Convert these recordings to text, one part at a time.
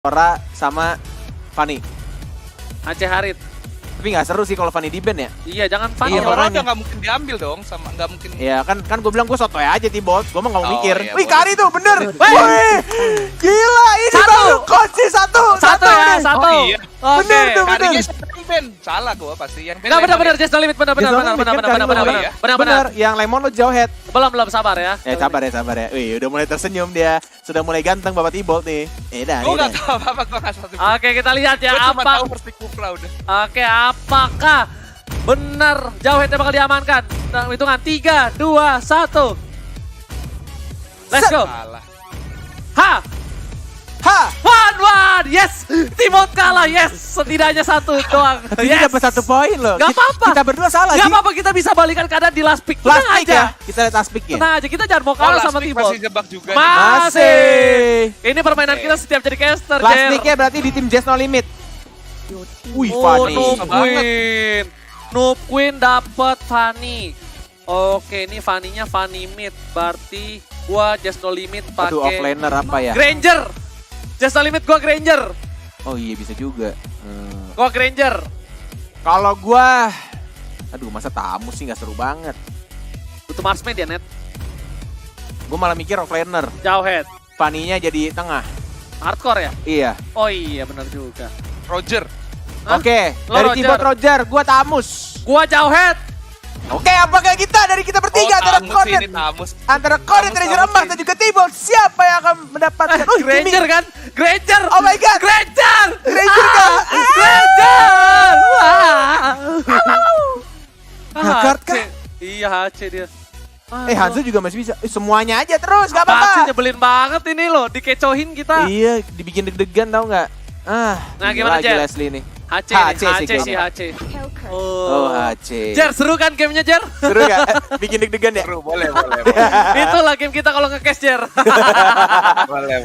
Ora sama Fanny. Aceh Harit. Tapi nggak seru sih kalau Fanny di band ya. Iya, jangan Fanny. Iya, Orang makanya. udah nggak mungkin diambil dong, sama nggak mungkin. Iya kan gue bilang gue sotoy aja T-Bot. Gue mah nggak mau Oh, mikir. iya, Wih boleh. Kari tuh bener. Wih gila ini Satu. baru kunci satu Ya, nih. satu. Oh, iya. Oke. Bener tuh. Karinya siapa nih, Ben? Salah gua pasti. Yang Ben Enggak, Lemon benar, ya? just the limit, benar. Bener yang lemon lo jauh head. Belum sabar ya. Sabar ya. Wih udah mulai tersenyum dia. Sudah mulai ganteng Bapak T-Bot nih. Dah. Gua nggak tahu apa-apa, gua nggak satu. Oke, kita lihat ya Gua cuma apa. tahu Persik Kupra udah. Oke, apakah benar Jauhead bakal diamankan? Dalam hitungan 3, 2, 1. Let's go. Salah. Ha! Ha! 1-1, yes! Timot kalah, yes! Setidaknya satu doang. Ini Yes! dapat 1 poin loh. Gak apa-apa. Kita berdua salah Gak sih. apa-apa, kita bisa balikan keadaan di last pick. Last Tenang pick aja. ya. Kita lihat last picknya. Tenang aja, kita jangan mau Oh, kalah last sama pick Timot. masih jebak juga. nih. Masih. Ini permainan kita setiap jadi caster, Last Jer. picknya berarti di tim Just No Limit. Wih Oh, Fanny. Noob banget. Queen. Noob Queen dapat Fanny. Oke, ini Fanny-nya Fanny mid. Berarti gua Just No Limit Aduh pakai offlaner apa ya? Granger. Just No Limit gua Granger. Oh iya bisa juga. Gua Granger. Kalau gua, aduh masa tamu sih nggak seru banget. Butuh marksman ya, Net. Gua malah mikir offlaner. Jauhead. Fanny-nya jadi tengah. Hardcore ya? Iya. Oh iya, benar juga. Roger. Hah? Oke, Lo dari Roger. T-Bot Roger, gua Tamus. Gua Jauhead. Oke, apakah kita dari kita bertiga antara Tamus ini Cornet, Tamus. antara Cornet Tamus, Ranger Tamus Emas ini. dan juga T-Bot, siapa yang akan mendapatkan? Oh, Granger kan? Granger. Oh my god. Granger. Granger Ah, kah? Granger. Haggard HC. kah? Iya, HC dia. Hanzo juga masih bisa. Semuanya aja terus, gak Apaan sih, apa-apa. nyebelin banget ini loh, dikecohin kita. Iya, dibikin deg-degan tau nggak? Nah, gimana, lagi Jer? Leslie nih. HC, HC sih HC sih, kayaknya. HC. Oh, HC. Jer, seru kan gamenya, Jer? Seru gak? Bikin deg-degan ya? Seru, boleh. Itulah game kita kalau nge-cash, Jer. boleh.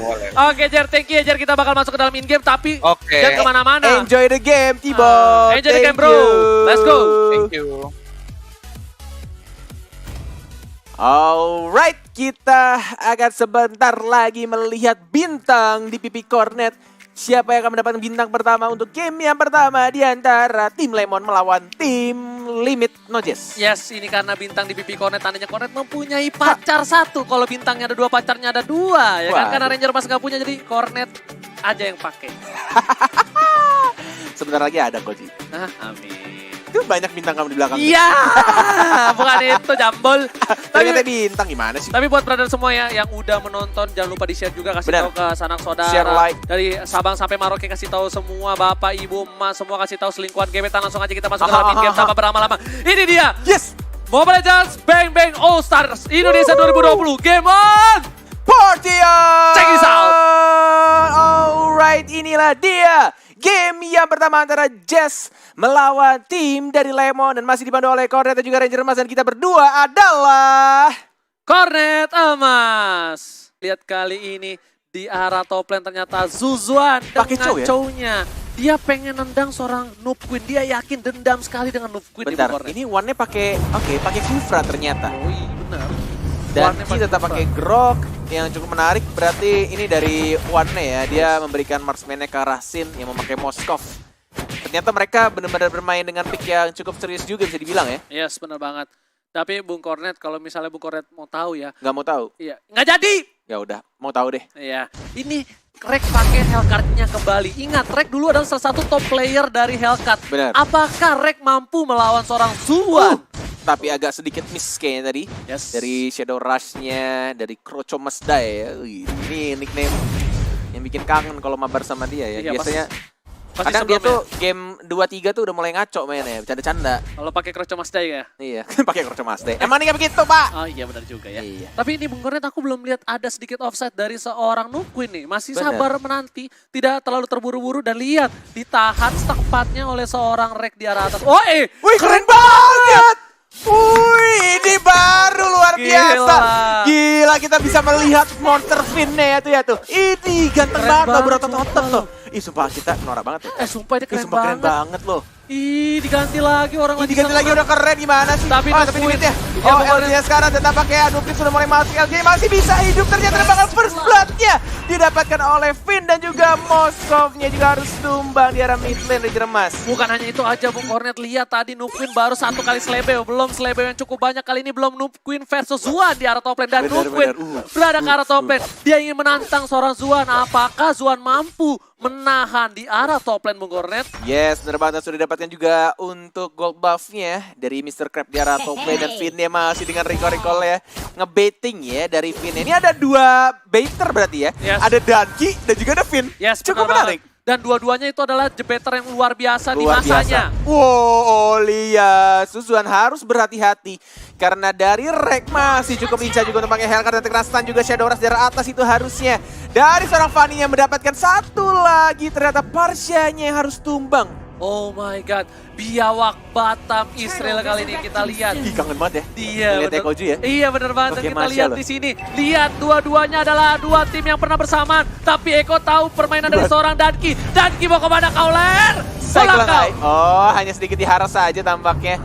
Oke, Jer, thank you ya, Jer. Kita bakal masuk ke dalam in-game, tapi Oke. jangan kemana-mana. Enjoy the game, T-Bot. Enjoy the game, Thank bro. you. Let's go. Thank you. Alright, kita akan sebentar lagi melihat bintang di pipi Cornet. Siapa yang akan mendapatkan bintang pertama untuk game yang pertama di antara tim Lemon melawan tim Limit Nojes. Yes, ini karena bintang di pipi Cornet, tandanya Cornet mempunyai pacar satu. Kalau bintangnya ada 2, pacarnya ada 2. Ya kan, Waduh. karena Ranger Mas nggak punya, jadi Cornet aja yang pakai. Sebentar lagi ada kok Ji. Nah, amin. Itu banyak bintang kamu di belakang. Iya, bukan itu jambol. Ternyata bintang gimana sih? Tapi buat brother semua ya yang udah menonton, jangan lupa di-share juga, kasih Benar. tahu ke sanak saudara. Share, like. Dari Sabang sampai Merauke, kasih tahu semua bapak, ibu, emak, semua kasih tahu selingkuhan gebetan. Langsung aja kita masuk ke dalam in-game tanpa berlama-lama. Ini dia, Yes! Mobile Legends Bang Bang All Stars Indonesia 2020. Game on! Party on! Check this out. Alright, inilah dia. Game yang pertama antara Jess melawan tim dari Lemon dan masih dipandu oleh Cornet dan juga Ranger Emas, dan kita berdua adalah Cornet Emas. Lihat kali ini di arah top lane ternyata Zuzuan Pakai dengan Chow ya? Chow-nya. Dia pengen nendang seorang Noob Queen. Dia yakin dendam sekali dengan Noob Queen. bentar. Ibu Cornet. Ini one-nya pakai pakai Kufra ternyata. Oh iya benar. Dan One-nya Ci tetap pakai Grok yang cukup menarik. Berarti ini dari one-nya ya. Dia memberikan marksman-nya ke Rasin yang memakai Moskov. Ternyata mereka benar-benar bermain dengan pick yang cukup serius juga bisa dibilang ya. Yes, benar banget. Tapi Bung Cornet, kalau misalnya Bung Cornet mau tahu ya, Nggak mau tahu. iya nggak jadi. Ya udah, mau tahu deh. Iya, ini Rek pakai Hellcard-nya kembali. Ingat, Rek dulu adalah salah satu top player dari Hellcard. Benar. Apakah Rek mampu melawan seorang Zuan? Tapi agak sedikit miss kayaknya tadi. Yes. Dari Shadow Rush-nya, dari Krocho Masdai ya. Wih, ini nickname yang bikin kangen kalau mabar sama dia ya. Iya, Biasanya pasti kadang dia sebelumnya. tuh game 2-3 tuh udah mulai ngaco mainnya ya, bercanda-canda. Kalau pakai Krocho Masdai ya? Iya, pakai Krocho Masdai. Emang ini kayak begitu, Pak? Oh iya benar juga ya. Iya. Tapi ini Bung Cornet, aku belum lihat ada sedikit offset dari seorang Noob Queen nih. Masih Benar. sabar menanti, tidak terlalu terburu-buru, dan lihat ditahan setepatnya oleh seorang Rek di arah atas. Oh Wih, keren banget! Wih, ini baru luar biasa. Gila, kita bisa melihat monster fin-nya ya tuh ya tuh. Ini ganteng Keren banget loh, banget, berotot-otot sumpah loh. Ih, sumpah kita norak banget ya. Sumpah dia Ih, keren sumpah keren banget. banget loh. Ih, diganti lagi orang Ini lagi diganti lagi seneng. udah keren gimana sih? Tapi tapi nungguin. dikit ya. Ya, Oh, pokoknya- LG sekarang tetap pakai Nupin sudah mulai masuk. LG masih bisa hidup, ternyata bakal first blood-nya didapatkan oleh Finn dan juga Moskov-nya juga harus tumbang di arah mid lane Ranger Emas. Bukan hanya itu aja Bung Cornet, lihat tadi Nupqueen baru satu kali slebeo, belum slebeo yang cukup banyak kali ini, belum Nupqueen versus Zuan di arah top lane, dan Benar, Nupqueen benar. berada ke arah top lane. Dia ingin menantang seorang Zuan, apakah Zuan mampu menahan di arah top lane Bung Cornet? Yes, benar banget, sudah didapatkan juga untuk gold buff-nya dari Mr. Crab di arah top lane dan Finn-nya masih dengan recall ya. Ngebaiting ya dari Finn. Ini ada dua baiter berarti ya. Yes. Ada Danki dan juga ada Finn. Yes, Cukup benar menarik. banget. Dan dua-duanya itu adalah jebeter yang luar biasa di Luar masanya. biasa. Wow, lihat. Suzuan harus berhati-hati. Karena dari Rek masih cukup lincah juga untuk pakai Hellcat dan terkena stun juga Shadow Rush dari atas itu harusnya. Dari seorang Fanny yang mendapatkan satu lagi. Ternyata Parsyanya yang harus tumbang. Oh my god, biawak Batam Israel kali ini kita lihat. Ih, kangen banget ya. Iya, Lihat bener. Ekoju ya. Iya bener banget, dan Oke, kita Masya lihat loh. di sini. Lihat dua-duanya adalah dua tim yang pernah bersamaan. Tapi Eko tahu permainan dari seorang Danki. Danki mau kemana kau, Ler? Pulang kau. Oh, hanya sedikit diharas saja tampaknya.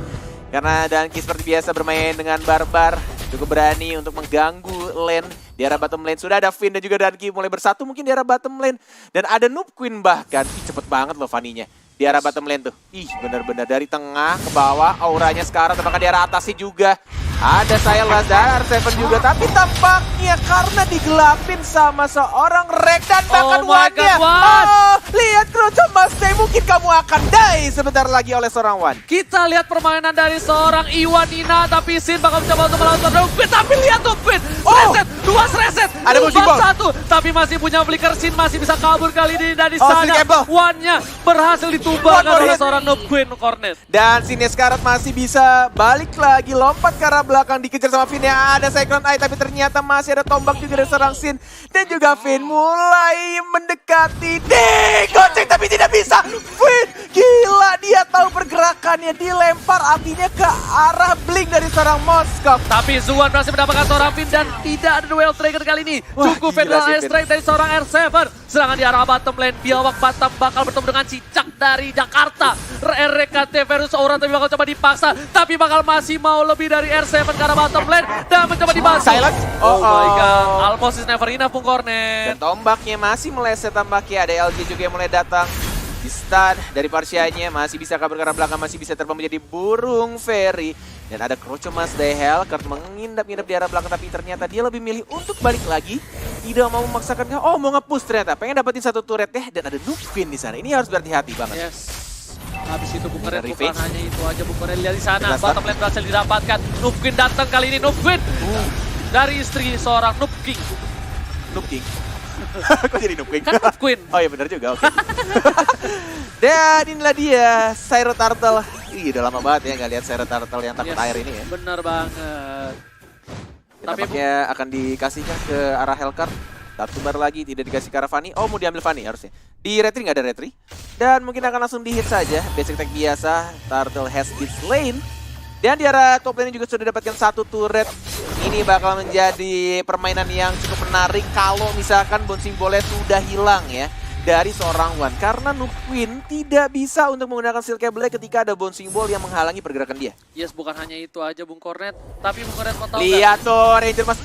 Karena Danki seperti biasa bermain dengan barbar. Cukup berani untuk mengganggu lane. Di arah bottom lane sudah ada Finn dan juga Danki mulai bersatu mungkin di arah bottom lane. Dan ada Nupqueen bahkan. Ih, cepet banget loh Fanny-nya. Di arah bottom lane tuh. Ih, benar-benar dari tengah ke bawah. Auranya sekarang tampaknya di arah atasnya juga. Ada Sylas dan R7 juga. Tapi tampaknya karena digelapin sama seorang Rek dan bahkan Oh my Wan-nya. God, Wan. Oh, lihat Kroco Mas Day. Mungkin kamu akan die sebentar lagi oleh seorang Wan. Kita lihat permainan dari seorang Iwan Nina, tapi Sin bakal mencoba untuk melawan Nupqueen. Tapi lihat Nupqueen, Oh. reset, dua reset, Ada bouncing ball. satu. Tapi masih punya flicker, Sin masih bisa kabur kali ini dari Oh, sana. Sin Campbell. Wan-nya berhasil ditumbangkan One more oleh hit. seorang Nupqueen Cornet. Dan Sines Karat masih bisa balik lagi, lompat ke arah belakang, dikejar sama Finn yang ada Cyclone Eye, tapi ternyata masih ada tombak juga dari seorang Sin. Dan juga Finn mulai mendekati, digoceng tapi tidak bisa. Finn, gila, dia tahu pergerakannya, dilempar apinya ke arah Blink dari seorang Moskov. Tapi Zuan berhasil mendapatkan seorang Finn dan tidak ada duel trigger kali ini. Wah, Cukup gila Federal sih, Air Finn. Strike dari seorang R7. Serangan di arah bottom lane. Biawak Batam bakal bertemu dengan Cicak dari Jakarta. RKT versus Aura tapi bakal coba dipaksa. Tapi bakal masih mau lebih dari R7 ke arah bottom lane. Dan mencoba dibantu. Silence. Oh my god. Almost is never enough Bung Cornet. Dan tombaknya masih meleset tampaknya, ada LG juga yang mulai datang. Di stun dari Parsyanya, masih bisa kabur ke arah belakang, masih bisa terbang menjadi burung fairy. Dan ada Kroco Mas Day Hellcat mengindap-indap di arah belakang, tapi ternyata dia lebih milih untuk balik lagi. Tidak mau memaksakan, oh mau nge-push ternyata, pengen dapetin satu turret ya. Dan ada Nupqueen di sana, ini harus berhati-hati banget. Yes. Habis itu Bung Cornet Dari bukan Fitch. hanya itu aja Bung Cornet, lihat di sana. Jelas, Bottom lane berhasil didapatkan. Nupqueen datang kali ini. Nupqueen dari istri seorang Nupking. Nupking. Kok jadi Nupking? Kan Nupqueen. Oh iya benar juga, oke. Dan inilah dia, Syro Turtle. Ih, udah lama banget ya nggak lihat Syro Turtle yang takut Yes, air ini ya. Bener banget. Tapi Tampaknya akan dikasihkan ke arah Hellcat. Satu bar lagi, tidak dikasih ke arah Fanny. Oh, mau diambil Fanny harusnya. Di retri nggak ada retri. Dan mungkin akan langsung di hit saja. Basic attack biasa, Turtle has its lane. Dan di arah top lane juga sudah dapatkan satu turret. Ini bakal menjadi permainan yang cukup menarik kalau misalkan bouncing ball-nya sudah hilang ya. Dari seorang Wan. Karena Nupqueen tidak bisa untuk menggunakan steel cable ketika ada bouncing ball yang menghalangi pergerakan dia. yes, bukan hanya itu aja Bung Cornet. Tapi Bung Cornet mau tahu Lihat tuh Ranger Mas,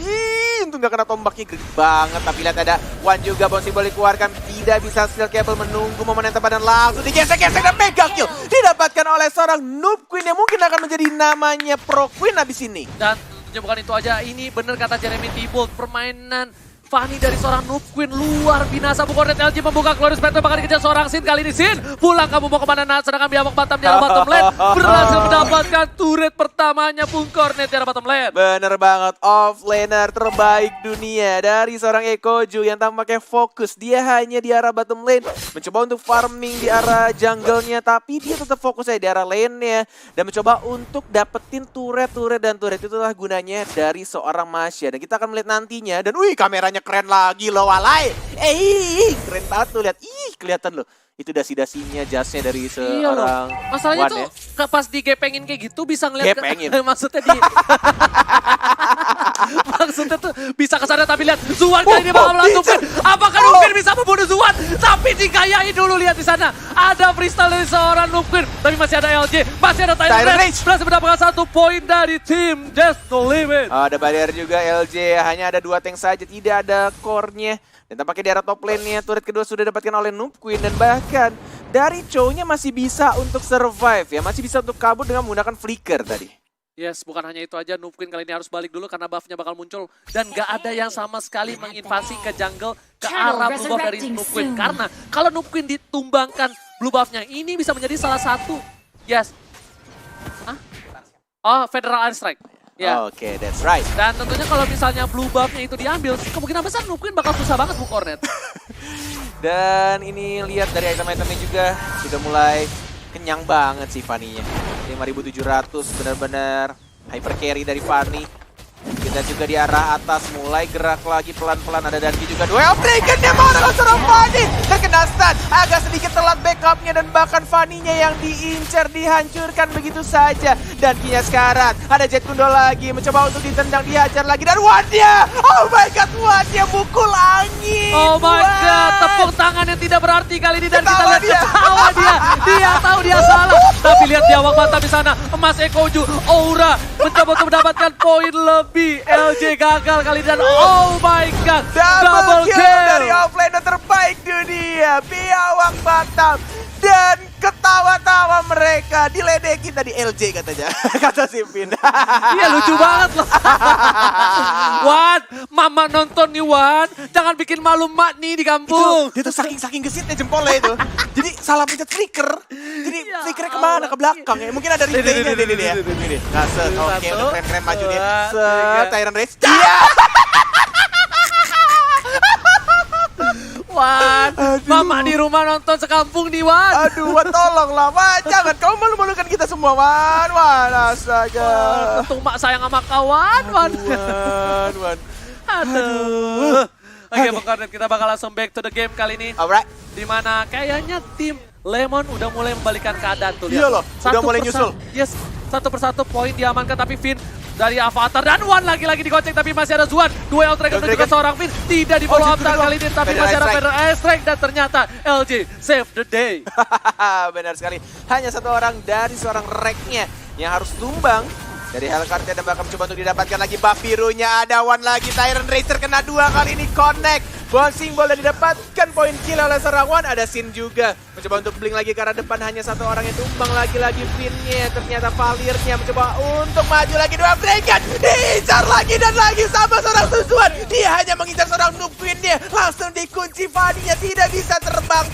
untung gak kena tombaknya, gede banget. Tapi lihat ada Wan juga, bouncing ball dikeluarkan, tidak bisa steel cable, menunggu momen yang tepat dan langsung digesek-gesek dan mega kill didapatkan oleh seorang Nupqueen yang mungkin akan menjadi namanya Pro Queen abis ini. Dan tentunya bukan itu aja, ini bener kata Jeremy Thibault, permainan Fanny dari seorang Nupqueen luar binasa. Bung Cornet, LG membuka Glorious Battle, bakal dikejar seorang Sin kali ini. Sin, pulang kamu mau kemana? Nah, sedangkan Biawak Batam di arah bottom lane berhasil mendapatkan turret pertamanya Bung Cornet di arah bottom lane. Bener banget, offlaner terbaik dunia dari seorang Ekoju yang tampaknya fokus. Dia hanya di arah bottom lane, mencoba untuk farming di arah jungle-nya, tapi dia tetap fokus aja di arah lane-nya dan mencoba untuk dapetin turret, dan turret itulah gunanya dari seorang Masya. Dan kita akan melihat nantinya, dan wih, kameranya keren lagi loh, walai. Keren banget tuh, lihat. Kelihatan loh. Itu dasi-dasinya, jasnya dari Iya loh. seorang Masalahnya Wan tuh ya. pas digepengin kayak gitu bisa ngeliat Gepengin. maksudnya di Maksudnya tuh bisa kesana tapi lihat Zuan kali ini bakal melakukan. Apakah Nupin bisa membunuh Zuan? Tapi dikayai dulu lihat di sana. Ada freestyle dari seorang Nupin. Tapi masih ada LJ, masih ada Tyrant Rage. Berhasil mendapatkan 1 poin dari tim Just The Limit. Ada barrier juga LJ, hanya ada 2 tank saja, tidak ada core-nya. Dan tampaknya di arah top lane-nya, turret kedua sudah didapatkan oleh Noob Queen. Dan bahkan dari Chow-nya masih bisa untuk survive ya, masih bisa untuk kabur dengan menggunakan flicker tadi. Yes, bukan hanya itu aja, Noob Queen kali ini harus balik dulu karena buff-nya bakal muncul. Dan gak ada yang sama sekali menginvasi ke jungle ke arah blue buff dari Noob Queen. Karena kalau Noob Queen ditumbangkan blue buff-nya, ini bisa menjadi salah satu. Yes. Hah? Oh, Federal Airstrike. Ya. Oke, that's right. Dan tentunya kalau misalnya blue buff-nya itu diambil, kemungkinan besar Noob Queen bakal susah banget Bu Cornet. Dan ini lihat dari item-itemnya juga sudah mulai kenyang banget sih Fanny-nya. 5.700 benar-benar hyper carry dari Fanny. Kita juga di arah atas mulai gerak lagi pelan-pelan, ada Danki juga. Duel Dragon-nya mana seorang Fanny terkena stun, agak sedikit telat backup-nya dan bahkan Fanny-nya yang diincar, dihancurkan begitu saja. Dankinya sekarat, ada Jet Kundo lagi mencoba untuk ditendang, dihajar lagi dan Wan-nya, oh my god, Wan-nya mukul angin. Oh my god, tepuk tangan yang tidak berarti kali ini dan kita lihat ketawa dia tahu dia salah. Tapi lihat dia waktu di sana, Emas Ekoju, Aura mencoba untuk mendapatkan poin lebih. LJ gagal kali ini dan oh my god, double kill dari offlaner terbaik dunia, Biawak Batam. Dan ketawa-tawa mereka diledekin tadi LJ katanya, kata Simpin. Iya lucu banget loh. Wan, mama nonton nih Wan, jangan bikin malu mak nih di kampung. Dia tuh saking gesitnya jempolnya itu. Jadi salah pencet flicker. Jadi Ya flickernya kemana? Ke belakang ya. Mungkin ada replaynya dia. Ini. Ngasel, oke udah keren-keren maju dia. Tyrant Rage. Iya! Wan, mama di rumah nonton sekampung nih Wan. Aduh, Wan tolonglah Wan. Jangan kau malu-malukan kita semua Wan. Wan, astaga. Untung mak sayang sama kawan Wan. Wan. Aduh. Oke, Bang Cornet, kita bakal langsung back to the game kali ini. Alright. Dimana kayaknya tim Lemon udah mulai membalikan keadaan tuh. Iya loh, udah mulai nyusul. Yes, 1 persatu poin diamankan tapi Finn dari Avatar dan Wan lagi-lagi dikocek tapi masih ada Zuan. Duel Dragon dan juga seorang Finn tidak di follow up kali ini tapi masih ada Federal Airstrike dan ternyata LJ save the day. Benar sekali, hanya 1 orang dari seorang Rek-nya yang harus tumbang dari Hellcard dan bakal mencoba untuk didapatkan lagi buff birunya. Ada Wan lagi, Tyrant Rage terkena 2 kali ini connect. Bouncing ball dan didapatkan poin kill oleh seorang Wan. Ada Sin juga mencoba untuk blink lagi ke arah depan, hanya 1 orang yang tumbang lagi-lagi Finn-nya. Ternyata Valirnya mencoba untuk maju lagi, Dua Dragon diincar lagi dan lagi sama seorang Suzuan. Dia hanya mengincar seorang Noob Queen-nya, langsung dikunci Fanny-nya, tidak bisa terbang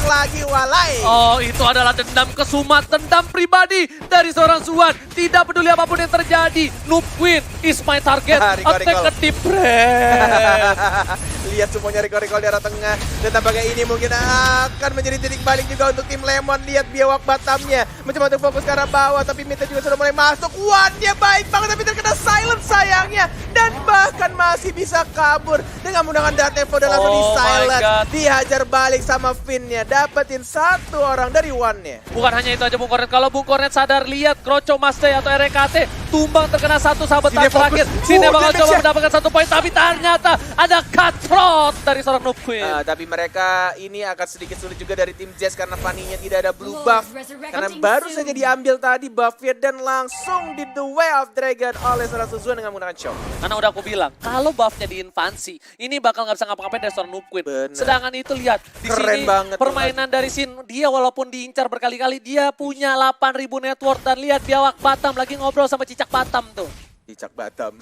lagi walai. Oh, itu adalah dendam kesumat, dendam pribadi dari seorang Zuan. Tidak peduli apapun yang terjadi, Noob Queen is my target. Attack ke deep breath. Lihat semuanya recall di arah tengah. Dan tampaknya ini mungkin akan menjadi titik balik juga untuk tim Lemon. Lihat Biawak Batamnya mencoba untuk fokus ke arah bawah, tapi Mita juga sudah mulai masuk. Wan-nya baik banget tapi terkena silent sayangnya. Dan bahkan masih bisa kabur dengan menggunakan Datevo dan langsung di silent. Dihajar balik sama Finn-nya. Dapetin 1 orang dari Wan-nya. Bukan hanya itu aja Bung Cornet, kalau Bung Cornet sadar lihat Kroco Maste atau RKT tumbang terkena 1 sabetan terakhir. Sini bakal coba mendapatkan 1 poin tapi ternyata ada cutthroat dari seorang Noob Queen. Tapi mereka ini akan sedikit sulit juga dari tim Jazz karena Fanny-nya tidak ada blue buff. Karena baru saja diambil tadi buff-nya dan langsung di The Way of Dragon oleh seorang Suzuan dengan menggunakan shock. Karena udah aku bilang, kalau buff-nya diinvasi, ini bakal nggak bisa ngapa-ngapain dari seorang Noob Queen. Bener. Sedangkan itu lihat, di Keren sini banget permainan dari Sin, dia walaupun diincar berkali-kali, dia punya 8.000 network. Dan lihat Biawak Batam lagi ngobrol sama Cicak Batam tuh. Cicak Batam,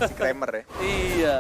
si Kramer ya. Iya.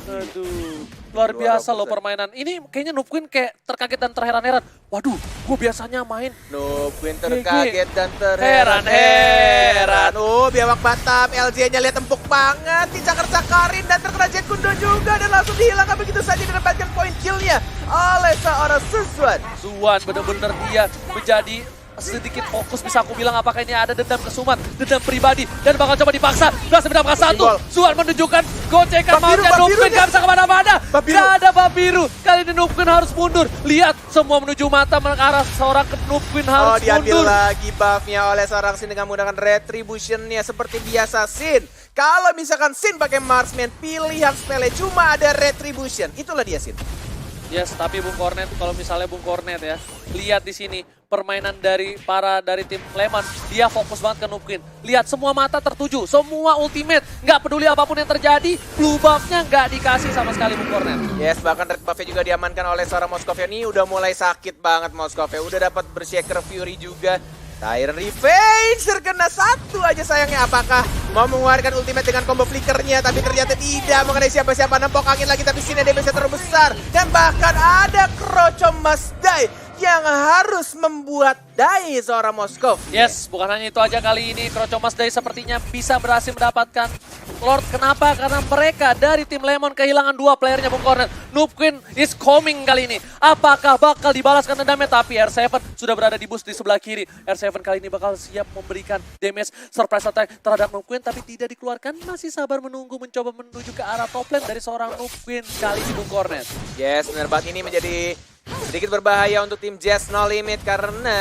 Aduh, luar biasa loh permainan. Ini kayaknya Noob Queen kayak terkaget dan terheran-heran. Waduh, gue biasanya main. Noob Queen terkaget dan terheran-heran. Biawak Batam, LJ-nya lihat empuk banget. Dicakar-cakarin dan terkena Jet Kundo juga. Dan langsung dihilangkan begitu saja didapatkan poin kill-nya oleh seorang Suzuan. Zuan bener-bener dia menjadi sedikit fokus bisa aku bilang apakah ini ada dendam kesumat, dendam pribadi dan bakal coba dipaksa. Berhasil mendapatkan satu. Zuan menunjukkan gocekan maunya Nupquin gak bisa kemana-mana. Gak ada Babiru. Kali ini Nupquin harus mundur. Lihat semua menuju mata ke arah seorang Nupquin harus diambil mundur. lagi buffnya oleh seorang Sin dengan menggunakan retributionnya seperti biasa Sin. Kalau misalkan Sin pakai marksman, pilihan spellnya cuma ada retribution. Itulah dia Sin. Yes, tapi Bung Cornet, kalau misalnya Bung Cornet ya, lihat di sini permainan dari tim Lemon, dia fokus banget ke Nupquin. Lihat semua mata tertuju, semua ultimate, nggak peduli apapun yang terjadi, blue buff-nya nggak dikasih sama sekali Bung Cornet. Yes, bahkan red buff-nya juga diamankan oleh seorang Moskov. Ini udah mulai sakit banget Moskov. Udah dapat Berserker Fury juga. Tyrant Revenge terkena satu aja sayangnya. Apakah mau mengeluarkan ultimate dengan combo flickernya? Tapi ternyata tidak mengenai siapa-siapa. Nempok angin lagi tapi sini dia bisa terbesar. Dan bahkan ada Kroco Masdai yang harus membuat dai seorang Moskov. Yes, bukan hanya itu aja kali ini Kroco Masdai sepertinya bisa berhasil mendapatkan Lord. Kenapa? Karena mereka dari tim Lemon kehilangan 2 playernya Bung Cornet. Nupquin is coming kali ini. Apakah bakal dibalaskan dendamnya? Tapi R7 sudah berada di boost di sebelah kiri. R7 kali ini bakal siap memberikan damage surprise attack terhadap Nupquin tapi tidak dikeluarkan. Masih sabar menunggu mencoba menuju ke arah top lane dari seorang Nupquin kali ini Bung Cornet. Yes, benar banget, ini menjadi sedikit berbahaya untuk tim Jazz No Limit karena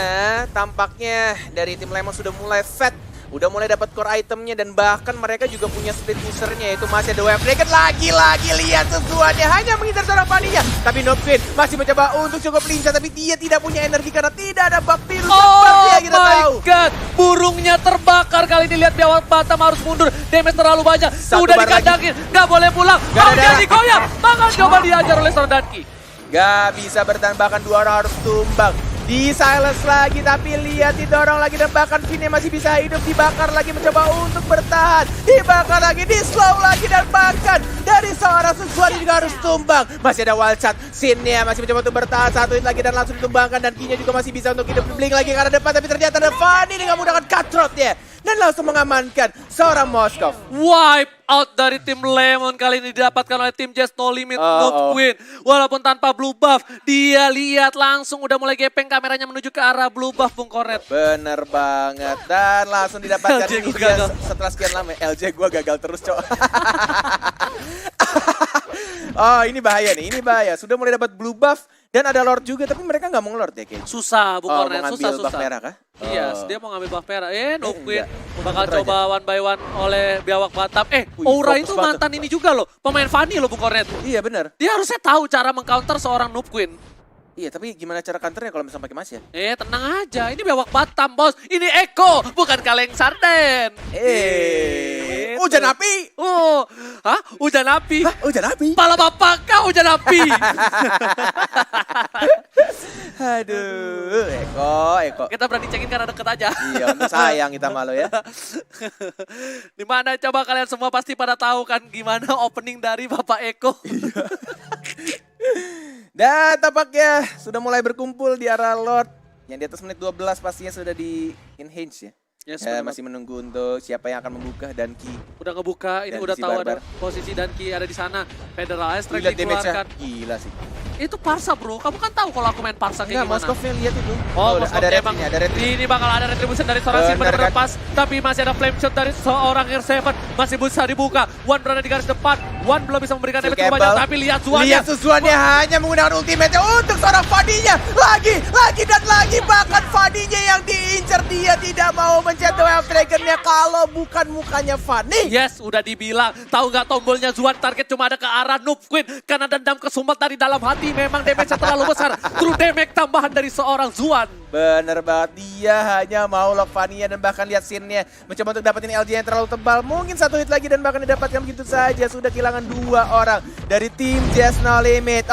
tampaknya dari tim Lemon sudah mulai fat. Udah mulai dapat core itemnya dan bahkan mereka juga punya split usernya yaitu masih ada Wave Dragon. Lagi-lagi lihat sesuatunya hanya menghindar seorang Vaninya. Tapi Nupquin masih mencoba untuk cukup lincah tapi dia tidak punya energi karena tidak ada Babiru seperti yang kita tahu. Oh my god, burungnya terbakar kali ini. Lihat Biawak Batam harus mundur, damage terlalu banyak. Sudah dikandangin, gak boleh pulang. Mau jadi koyak, bakal coba diajar oleh seorang Danki. Gak bisa bertahan, bahkan 2 orang harus tumbang. Di silence lagi tapi lihat didorong lagi dan bahkan Vini masih bisa hidup. Dibakar lagi mencoba untuk bertahan. Dibakar lagi, di slow lagi dan bahkan dari seorang Suzuan juga harus tumbang. Masih ada wild shot. Sinnya masih mencoba untuk bertahan. 1 hit lagi dan langsung ditumbangkan dan Kinya juga masih bisa untuk hidup. Blink lagi ke arah depan tapi ternyata ada Fanny dengan menggunakan cutthroat-nya. Dan langsung mengamankan seorang Moskov. Wipe out dari tim Lemon kali ini didapatkan oleh tim Jazz No Limit Nupquin. Walaupun tanpa blue buff, dia lihat langsung udah mulai gepeng kameranya menuju ke arah blue buff Bung Cornet. Bener banget. Dan langsung didapatkan LJ ini gua dia gagal. setelah sekian lama. LJ gua gagal terus, Cok. Oh, ini bahaya nih, ini bahaya. Sudah mulai dapat blue buff dan ada Lord juga, tapi mereka nggak mau Lord ya kayaknya. Susah Bung Cornet, mau ngambil buff susah. merah kah? Iya, dia mau ngambil buff merah. Nupquin enggak. bakal Puter coba one by one oleh Biawak Batam. Wih, Aura fokus itu banget. mantan ini juga loh, pemain Fanny loh Bung Cornet. Iya bener. Dia harusnya tahu cara mengcounter seorang Nupquin. Iya, tapi gimana cara counternya kalau misalnya pakai Mas ya? Tenang aja, ini Biawak Batam bos. Ini Eko, bukan Kaleng Sarden. Hujan api. Hujan api? Hah, hujan api? Pala bapak kau hujan api. Aduh, Eko. Kita berani cekin karena deket aja. Iya, untuk sayang kita malu ya. Dimana coba kalian semua pasti pada tahu kan gimana opening dari Bapak Eko. Dan tampaknya sudah mulai berkumpul di arah Lord. Yang di atas menit 12 pastinya sudah di enhance ya. Yes, Masih menunggu untuk siapa yang akan membuka Danki. Udah ngebuka, ini Dan udah si tahu Barbar. ada posisi Danki ada di sana. Federal Strike Lihat damage-nya. dikeluarkan. Gila sih. Itu Parsa bro, kamu kan tahu kalau aku main Parsa kayak Enggak, gimana. Moskovnya lihat itu. Oh, ada retrinya, ada retri. Ini bakal ada retribution dari seorang Sin Bener benar-benar kan? pas. Tapi masih ada flame shot dari seorang R7. Masih bisa dibuka. One berada di garis depan. One belum bisa memberikan damage cukup banyak. Tapi lihat Zuannya. Lihat Suzuannya hanya menggunakan ultimate untuk seorang Fadinya. Lagi dan lagi. Bahkan Fadinya yang diincar. Dia tidak mau mencet Wave Dragon-nya kalau bukan mukanya Fanny. Yes, udah dibilang. Tahu nggak tombolnya Zuan target cuma ada ke arah Nupquin. Karena dendam kesumat dari dalam hati. Memang damage-nya terlalu besar. True damage tambahan dari seorang Zuan. Bener banget, dia hanya mau lock Vania dan bahkan lihat scene-nya. Mencoba untuk dapetin LJ yang terlalu tebal. Mungkin 1 hit lagi dan bahkan didapatkan begitu saja. Sudah kehilangan 2 orang dari tim Jazz No Limit.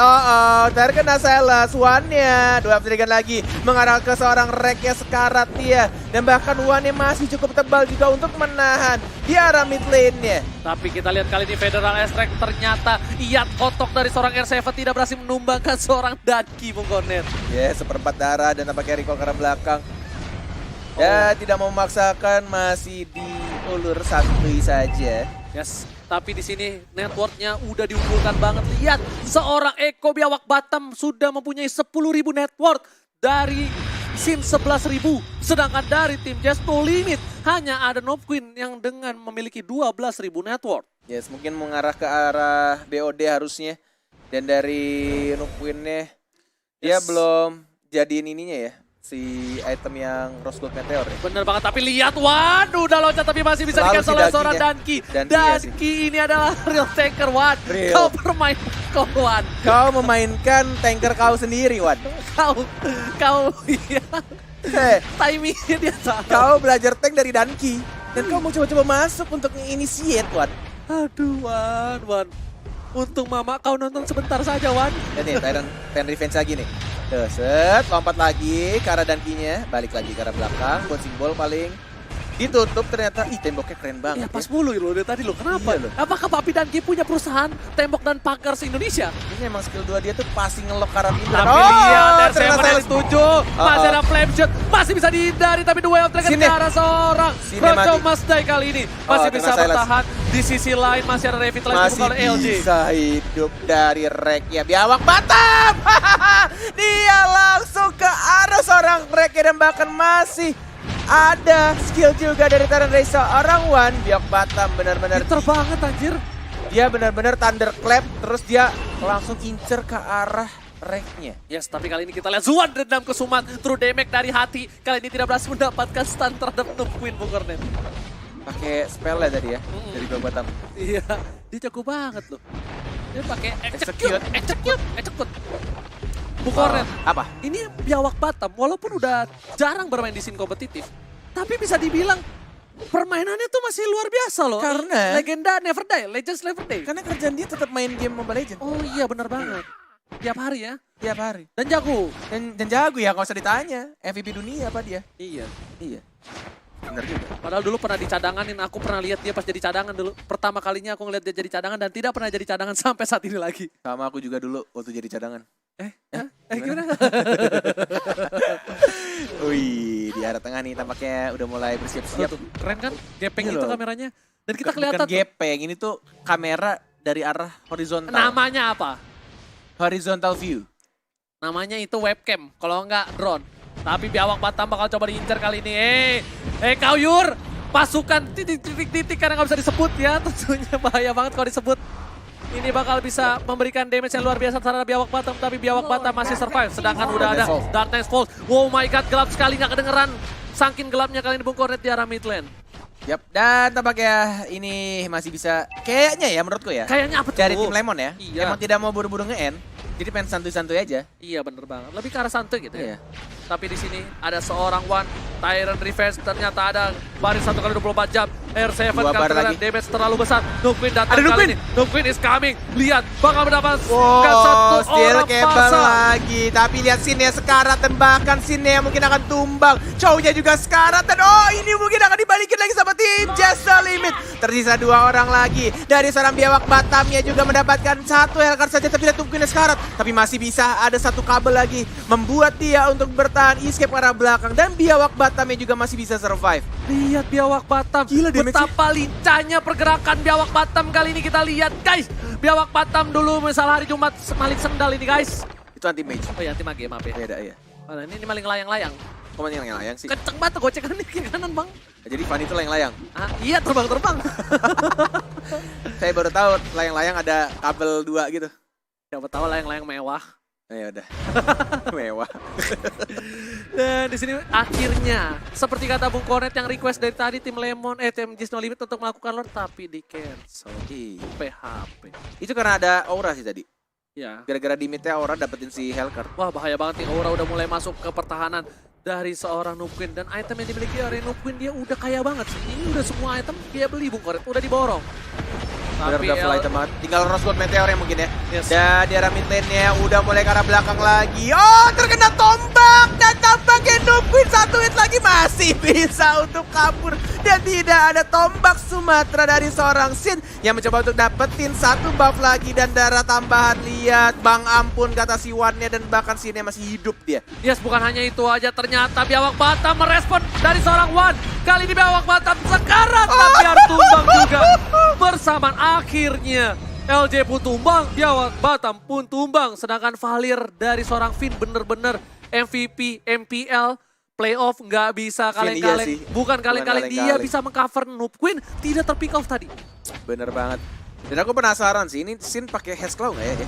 Terkena Silas. One-nya 2 Dragon lagi mengarah ke seorang Reknya sekarat dia. Dan bahkan One-nya masih cukup tebal juga untuk menahan di arah mid lane-nya. Tapi kita lihat kali ini Federal Strike ternyata iat kotok dari seorang R7 tidak berhasil menumbangkan seorang Danki Bung Cornet. Seperempat darah dan tampaknya recall ke arah belakang. Ya, tidak mau memaksakan, masih diulur santuy saja. Yes, tapi di sini networknya udah diunggulkan banget. Lihat, seorang Eko Biawak Batam sudah mempunyai 10.000 network dari Sin 11.000. Sedangkan dari tim Jazz No Limit hanya ada Nopqueen yang dengan memiliki 12.000 network. Yes, mungkin mengarah ke arah BOD harusnya. Dan dari Nopqueen-nya dia belum jadiin ininya ya. Si item yang Rose Gold Meteor ya. Bener banget, tapi lihat, waduh udah loncat tapi masih bisa Selalu di-cancel si oleh seorang Danki Danki. ya. Danki ini adalah real tanker, Wan. Real. Kau bermain Wan. Kau memainkan tanker kau sendiri, Wan. Kau, iya. Timingnya dia salah. Kau belajar tank dari Danki. Dan kau mau coba-coba masuk untuk initiate, Wan. Aduh, Wan. Untung mama kau nonton sebentar saja, Wan. Dan nih, Tyrant Revenge lagi nih. Tuh, set, lompat lagi ke arah Dankinya. Balik lagi ke arah belakang, buat simbol paling. Ditutup ternyata, ih temboknya keren banget Ya pas mulu loh dari tadi loh, kenapa? Iya loh. Apakah Papi Danki punya perusahaan tembok dan pagar se-Indonesia? Ini emang skill 2 dia tuh passing ngelok ke arah pintu. Tapi lihat dari ternyata Seven Sales. L7, masih ada flame shot, masih bisa dihindari tapi duel track ke Sini. arah seorang Sini Rojo mati. Masdai kali ini. Masih kena bisa Silas. bertahan, di sisi lain masih ada revitalize Masih oleh LG. bisa hidup dari Rek ya. Biawak Batam. Dia langsung ke arah seorang Rek dan bahkan masih ada skill juga dari Tyrant Ray seorang Wan. Biawak Batam benar-benar Pinter banget anjir. dia benar-benar thunderclap terus dia langsung incer ke arah Reknya. Yes, tapi kali ini kita lihat Zuan dendam ke Sumat. True damage dari hati. Kali ini tidak berhasil mendapatkan stun terhadap Nopqueen Bung Kornet. Pakai spell ya tadi ya dari Biawak Batam. Iya, dia jago banget loh. Dia pakai Execute. execute. Bung Kornet. Apa? Ini Biawak Batam walaupun udah jarang bermain di scene kompetitif, tapi bisa dibilang permainannya tuh masih luar biasa loh. Karena- legenda never die, legends never die. Karena kerjaan dia tetap main game Mobile Legends Oh iya benar banget. Tiap hari ya. tiap hari. Dan jago. Dan jago ya, nggak usah ditanya. MVP dunia apa dia? Iya. Iya. Bener juga. Padahal dulu pernah dicadanganin, aku pernah lihat dia pas jadi cadangan dulu. Pertama kalinya aku ngeliat dia jadi cadangan dan tidak pernah jadi cadangan sampai saat ini lagi. Sama aku juga dulu waktu jadi cadangan. Gimana? Wih, di arah tengah nih tampaknya udah mulai bersiap-siap. Tuh, keren kan? Gepeng Iya itu loh. kameranya. Dan kita Bukan kelihatan tuh, gepeng, ini tuh kamera dari arah horizontal. namanya apa? Horizontal view. Namanya itu webcam, kalau enggak drone. Tapi Biawak Batam bakal coba diincar kali ini. Kau Yur, pasukan titik-titik karena nggak bisa disebut ya. Tentunya bahaya banget kalau disebut. Ini bakal bisa memberikan damage yang luar biasa terhadap Biawak Batam. Tapi Biawak Batam masih survive. Sedangkan udah ada Darkness Fall. Oh my god, gelap sekali nggak kedengeran. Saking gelapnya kali ini Bung Kornet di arah mid lane. Yap, dan tampaknya ini masih bisa, kayaknya ya menurutku ya. Kayaknya apa tuh? Dari tim Lemon ya. Iya. Emang tidak mau buru-buru nge-end. Jadi pengen santuy-santuy aja. Iya bener banget, lebih ke arah santai gitu ya. Iya. Tapi di sini ada seorang One, Tyrant Revenge, ternyata ada baris 1x24 jam. R7 Dua bar kali lagi. damage terlalu besar. Nopqueen datang Ada kali Nopqueen. ini. Nopqueen is coming. Lihat, bakal mendapatkan Wow, satu still orang kebal pasang. lagi. Tapi lihat Sinnya sekarat dan bahkan Sinnya mungkin akan tumbang. Chow-nya juga sekarat dan oh ini mungkin akan dibalikin lagi sama tim Just The Limit. Tersisa 2 orang lagi. Dari seorang Biawak Batamnya juga mendapatkan 1 Hellcard saja tapi lihat Nopqueen sekarat. Tapi masih bisa ada 1 kabel lagi. Membuat dia untuk bertahan escape ke arah belakang. Dan Biawak Batamnya juga masih bisa survive. Lihat Biawak Batam. Gila damage-nya. Betapa lincahnya pergerakan Biawak Batam kali ini kita lihat guys. Biawak Batam dulu misal hari Jumat maling sendal ini guys. Itu anti mage. Oh ya anti mage maaf ya. Beda ya. Mana ini maling layang-layang. Kok yang layang sih? Kenceng banget gocekan di kiri kanan bang. Jadi Fanny itu layang-layang. Ah, iya terbang-terbang. Saya baru tahu layang-layang ada kabel 2 gitu. Siapa tahu layang-layang mewah. Ya udah. Mewah. Dan di sini akhirnya seperti kata Bung Kornet yang request dari tadi tim Lemon, tim Just No Limit untuk melakukan lord tapi di cancel. PHP. Itu karena ada aura sih tadi. Ya. Gara-gara di mid-nya aura dapetin si Hellcard. Wah bahaya banget nih, Aura udah mulai masuk ke pertahanan dari seorang Nopqueen. Dan item yang dimiliki oleh Nopqueen dia udah kaya banget sih. Ini udah semua item dia beli Bung Kornet, udah diborong. Benar Tapi udah full item banget. Tinggal Rose Gold Meteor ya mungkin ya. Yes. Dan di arah mid lane-nya udah mulai ke arah belakang lagi. Oh terkena tombak. Dan tampaknya Nopqueen 1 hit lagi masih bisa untuk kabur. Dan tidak ada tombak Sumatera dari seorang Sin yang mencoba untuk dapetin 1 buff lagi. Dan darah tambahan lihat. Bang ampun kata si Wan-nya dan bahkan Sin-nya masih hidup dia. Yes, bukan hanya itu aja, ternyata Biawak Batam merespon dari seorang Wan. Kali ini Biawak Batam sekarat tapi harus tumbang juga. Bersamaan akhirnya LJ pun tumbang, Biawak Batam pun tumbang. Sedangkan Valir dari seorang Finn bener-bener MVP, MPL playoff nggak bisa kaleng-kaleng. sih. Bukan kaleng-kaleng, dia kaleng-kaleng. bisa mengcover Noob Queen, tidak terpick off tadi. Bener banget. Dan aku penasaran sih, ini Sin pakai Hexclaw nggak ya?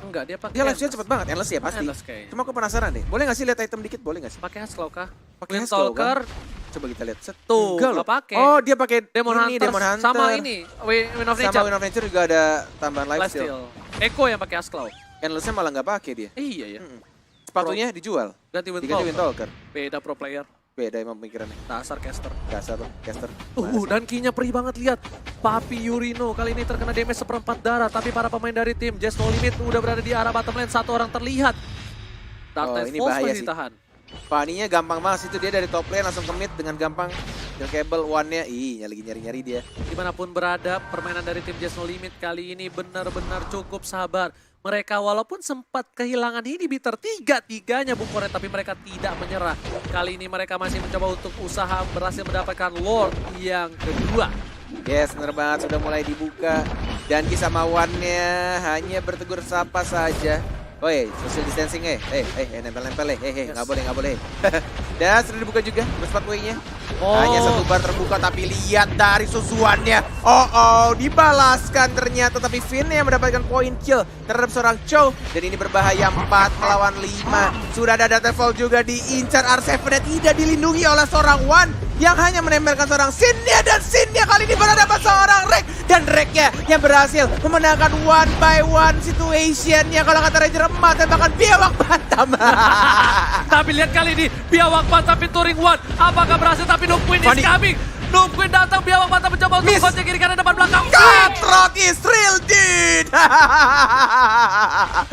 Enggak, dia pakai Dia live cepet banget, endless ya pasti. Endless kayaknya. Cuma aku penasaran deh, boleh nggak sih lihat item dikit, boleh nggak sih? pakai Hexclaw kah? Pakai Wind Hexclaw Stalker, kan? Coba kita lihat. Set. Tuh, Enggak nggak loh. pakai. Oh, dia pakai Demon ini, Hunter, Demon Hunter. sama ini, Wind of Sama Nature. Wind of Nature juga ada tambahan lifesteal. Lifesteal. Echo yang pakai Hexclaw. Endlessnya malah nggak pakai dia. Iya ya. Sepatunya dijual. Ganti Wind Diganti Wind Stalker. Talker. Beda pro player. Beda emang pemikirannya. Dasar caster. Dasar tuh, caster. Dan key-nya perih banget, lihat. Papi Yurino kali ini terkena damage seperempat darah. Tapi para pemain dari tim Just No Limit udah berada di arah bottom lane. Satu orang terlihat. Dark Knight ini Falls bahaya masih sih. ditahan. Fanny-nya gampang banget itu, dia dari top lane langsung commit dengan gampang. Dan cable one-nya, lagi nyari-nyari dia. Dimanapun berada, permainan dari tim Just No Limit kali ini benar-benar cukup sabar. Mereka walaupun sempat kehilangan inhibitor tiga-tiganya Bung Koret, tapi mereka tidak menyerah. Kali ini mereka masih mencoba untuk usaha berhasil mendapatkan Lord yang kedua. Yes, bener banget, sudah mulai dibuka. Dan kisah mawannya hanya bertegur sapa saja. Woi, social distancing nempel-nempel nggak boleh. Dan sudah dibuka juga, berspot way-nya. Hanya satu bar terbuka, tapi lihat dari susuannya. Dibalaskan ternyata, tapi Finn yang mendapatkan poin kill terhadap seorang Chow. Dan ini berbahaya, 4 melawan 5. Sudah ada data fall juga diincar, R7-nya tidak dilindungi oleh seorang Wan yang hanya menempelkan seorang Sin-nya, dan Sin-nya kali ini berhadapan seorang Rek. Dan Rek-nya yang berhasil memenangkan one by one situation-nya. Kalau kata Ranger emas, tembakan biawak Batam. Tapi lihat kali ini, Biawak Batam pinturing one. Apakah berhasil? Tapi Noob Queen is coming. Noob Queen datang, Biawak Batam mencoba untuk gocek kiri kanan depan belakang. Cutthroat is real dude.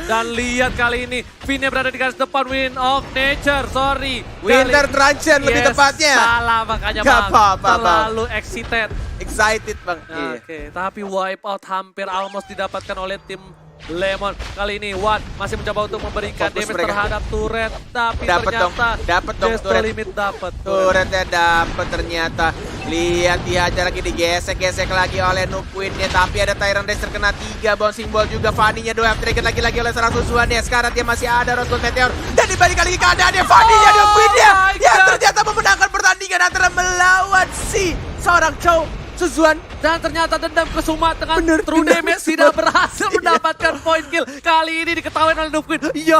Dan lihat kali ini, Finn-nya berada di garis depan Wind of Nature, sorry. Winter Truncheon lebih tepatnya. Salah makanya Gak Bang, apa-apa, Bang. terlalu excited. Excited bang. Oke, tapi wipe out hampir almost didapatkan oleh tim Lemon. Kali ini Wan masih mencoba untuk memberikan Fokus damage mereka. terhadap turret, tapi Dapet dong, ternyata dapet dong Just No turret. Limit dapat. Turretnya dapet ternyata. Lihat dihajar lagi, digesek-gesek lagi oleh Noob Queen-nya. Tapi ada Tyrant Dash terkena 3, bouncing ball juga. Fanny-nya doang trigger lagi-lagi oleh seorang susuannya. Sekarang dia masih ada Rose Gold Meteor. Dan dibalik lagi keadaannya, Fanny-nya Noob Queen-nya yang ternyata memenangkan pertandingan antara melawan si seorang Chow Suzuan. Dan ternyata dendam kesumat dengan Bener, true dendam damage kesumat. tidak berhasil mendapatkan point kill. Kali ini diketahui oleh Noob Queen. Iya.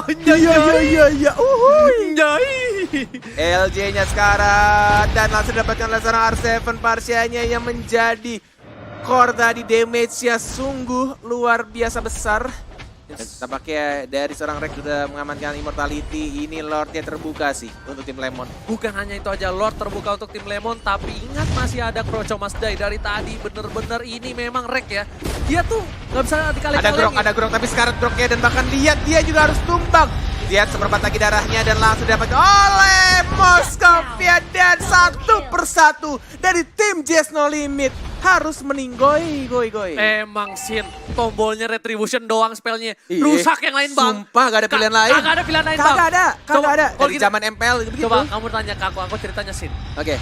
LJ-nya sekarang dan langsung dapatkan oleh seorang R7 Parsianya yang menjadi core tadi. Damage-nya sungguh luar biasa besar. Dan tampaknya dari seorang Rek sudah mengamankan immortality. Ini Lord-nya terbuka sih untuk tim Lemon. Bukan hanya itu aja, Lord terbuka untuk tim Lemon, tapi ingat masih ada Kroco Masdai dari tadi. Bener-bener ini memang Rek ya. Dia tuh nggak bisa dikali-kalengin. Ada grok tapi sekarang groknya, dan bahkan lihat dia juga harus tumbang. Lihat seperempat lagi darahnya dan langsung dapat oleh Moskopia, dan satu persatu dari tim Just No Limit harus meninggoy. Emang Sin, tombolnya Retribution doang spellnya. Iya. Rusak yang lain bang. Sumpah gak ada pilihan lain. Kagak ada pilihan lain bang. Kagak ada. Kalau Dari gitu, zaman MPL begitu. coba kamu tanya ke aku ceritanya Sin. Oke.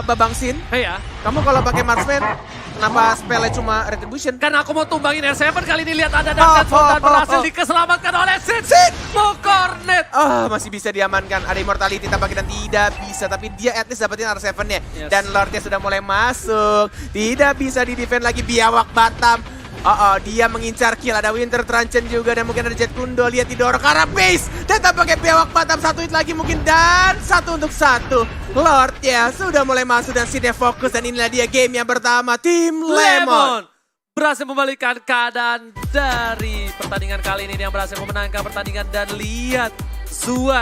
Babang Sin, Hei ya, kamu kalau pakai marksman, kenapa spellnya cuma Retribution? kan aku mau tumbangin R7 kali ini, lihat ada dan berhasil diselamatkan oleh Sin. Mau cornet. Masih bisa diamankan. Ada immortality tampaknya dan tidak bisa. Tapi dia at least dapetin R7-nya. Yes. Dan Lord-nya sudah mulai masuk. Tidak bisa di-defend lagi Biawak Batam. Dia mengincar kill. Ada Winter Truncheon juga. Dan mungkin ada Jet Kundo. Lihat didorong ke arah base. Dan tampaknya Biawak Batam satu hit lagi mungkin. Dan 1-1. Lord-nya sudah mulai masuk dan Sidnya fokus. Dan inilah dia game yang pertama. Tim Lemon berhasil membalikan keadaan dari pertandingan kali ini. Yang berhasil memenangkan pertandingan. Dan lihat Zuan